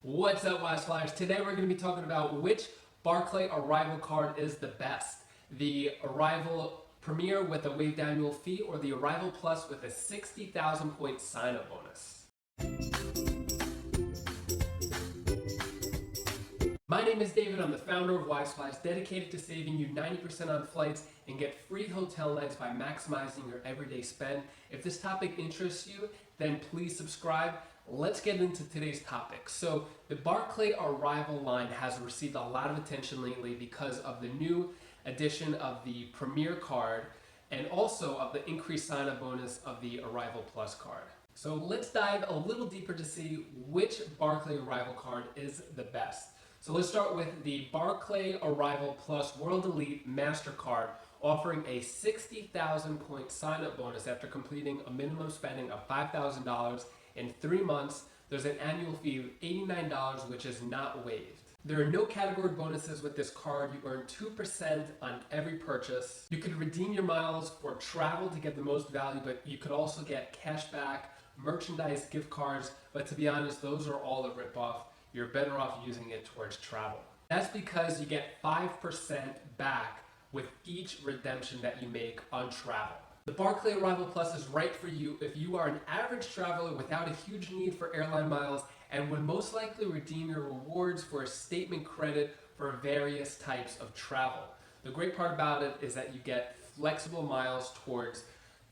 What's up, Wise Flyers? Today we're going to be talking about which Barclay Arrival card is the best. The Arrival Premier with a waived annual fee or the Arrival Plus with a 60,000 point sign-up bonus. My name is David. I'm the founder of Wise Flies, dedicated to saving you 90% on flights and get free hotel nights by maximizing your everyday spend. If this topic interests you, then please subscribe. Let's get into today's topic. So the Barclay Arrival line has received a lot of attention lately because of the new addition of the Premier card and also of the increased sign-up bonus of the Arrival Plus card. So let's dive a little deeper to see which Barclay Arrival card is the best. So let's start with the Barclay Arrival Plus World Elite MasterCard, offering a 60,000 point sign-up bonus after completing a minimum spending of $5,000 in 3 months. There's an annual fee of $89, which is not waived. There are no category bonuses with this card. You earn 2% on every purchase. You could redeem your miles for travel to get the most value, but you could also get cash back, merchandise, gift cards, but to be honest, those are all a ripoff. You're better off using it towards travel. That's because you get 5% back with each redemption that you make on travel. The Barclay Arrival Plus is right for you if you are an average traveler without a huge need for airline miles and would most likely redeem your rewards for a statement credit for various types of travel. The great part about it is that you get flexible miles towards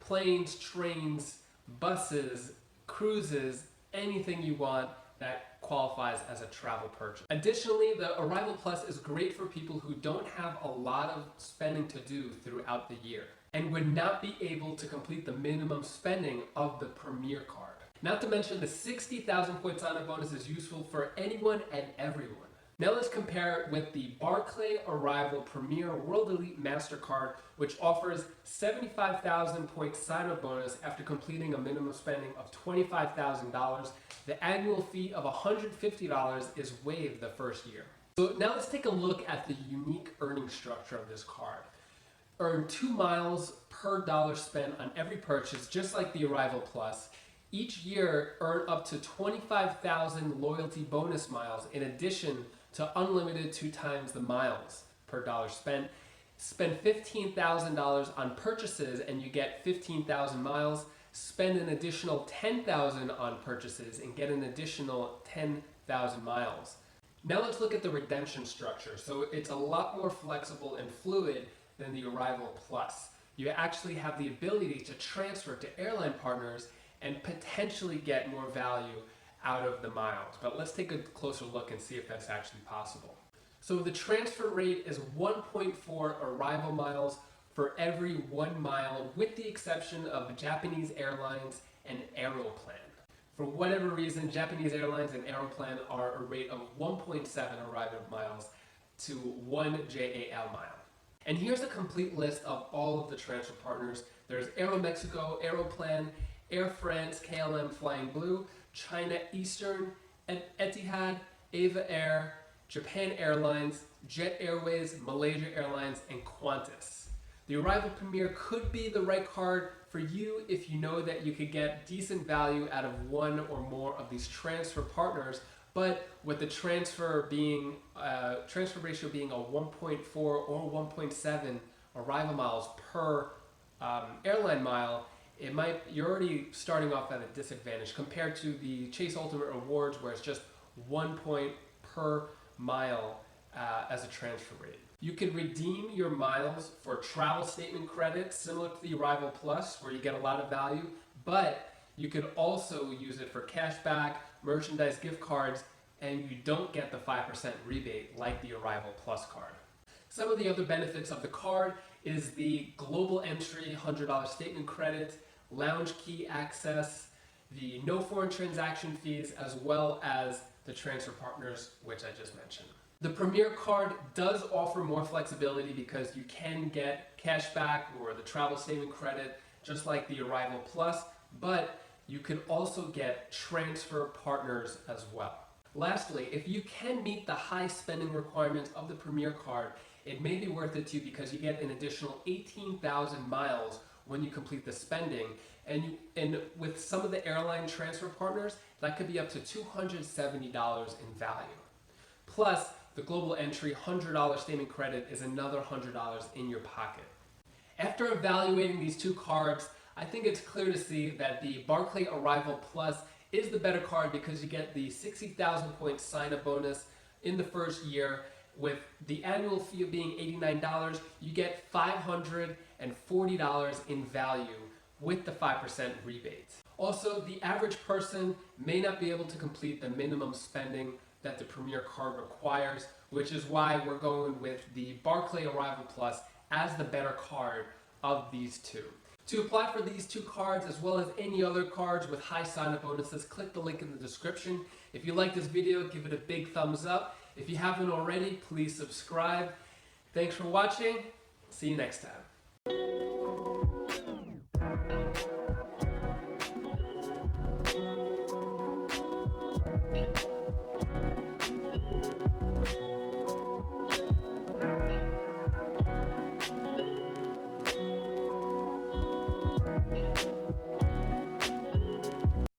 planes, trains, buses, cruises, anything you want that qualifies as a travel purchase. Additionally, the Arrival Plus is great for people who don't have a lot of spending to do throughout the year and would not be able to complete the minimum spending of the Premier card. Not to mention the 60,000 point sign-up bonus is useful for anyone and everyone. Now let's compare it with the Barclay Arrival Premier World Elite MasterCard, which offers 75,000 point sign-up bonus after completing a minimum spending of $25,000. The annual fee of $150 is waived the first year. So now let's take a look at the unique earning structure of this card. Earn 2 miles per dollar spent on every purchase, just like the Arrival Plus. Each year, earn up to 25,000 loyalty bonus miles in addition to unlimited 2 times the miles per dollar spent. Spend $15,000 on purchases and you get 15,000 miles. Spend an additional $10,000 on purchases and get an additional 10,000 miles. Now let's look at the redemption structure. So it's a lot more flexible and fluid than the Arrival Plus. You actually have the ability to transfer to airline partners and potentially get more value out of the miles. But let's take a closer look and see if that's actually possible. So the transfer rate is 1.4 Arrival miles for every 1 mile, with the exception of Japanese Airlines and Aeroplan. For whatever reason, Japanese Airlines and Aeroplan are a rate of 1.7 Arrival miles to 1 JAL mile. And here's a complete list of all of the transfer partners. There's Aeromexico, Aeroplan, Air France, KLM Flying Blue, China Eastern, Etihad, Ava Air, Japan Airlines, Jet Airways, Malaysia Airlines, and Qantas. The Arrival Premier could be the right card for you if you know that you could get decent value out of one or more of these transfer partners, but with the transfer ratio being a 1.4 or 1.7 Arrival miles per airline mile, you're already starting off at a disadvantage compared to the Chase Ultimate Rewards, where it's just 1 point per mile as a transfer rate. You can redeem your miles for travel statement credit, similar to the Arrival Plus, where you get a lot of value, but you could also use it for cashback, merchandise, gift cards, and you don't get the 5% rebate like the Arrival Plus card. Some of the other benefits of the card is the global entry $100 statement credit, lounge key access, the no foreign transaction fees, as well as the transfer partners, which I just mentioned. The Premier card does offer more flexibility because you can get cash back or the travel statement credit, just like the Arrival Plus, but you can also get transfer partners as well. Lastly, if you can meet the high spending requirements of the Premier card, it may be worth it to you because you get an additional 18,000 miles when you complete the spending. And with some of the airline transfer partners, that could be up to $270 in value. Plus, the Global Entry $100 statement credit is another $100 in your pocket. After evaluating these two cards, I think it's clear to see that the Barclay Arrival Plus is the better card because you get the 60,000 point sign-up bonus in the first year. With the annual fee being $89, you get $540 in value with the 5% rebate. Also, the average person may not be able to complete the minimum spending that the Premier card requires, which is why we're going with the Barclay Arrival Plus as the better card of these two. To apply for these two cards, as well as any other cards with high sign-up bonuses, click the link in the description. If you like this video, give it a big thumbs up. If you haven't already, please subscribe. Thanks for watching. See you next time.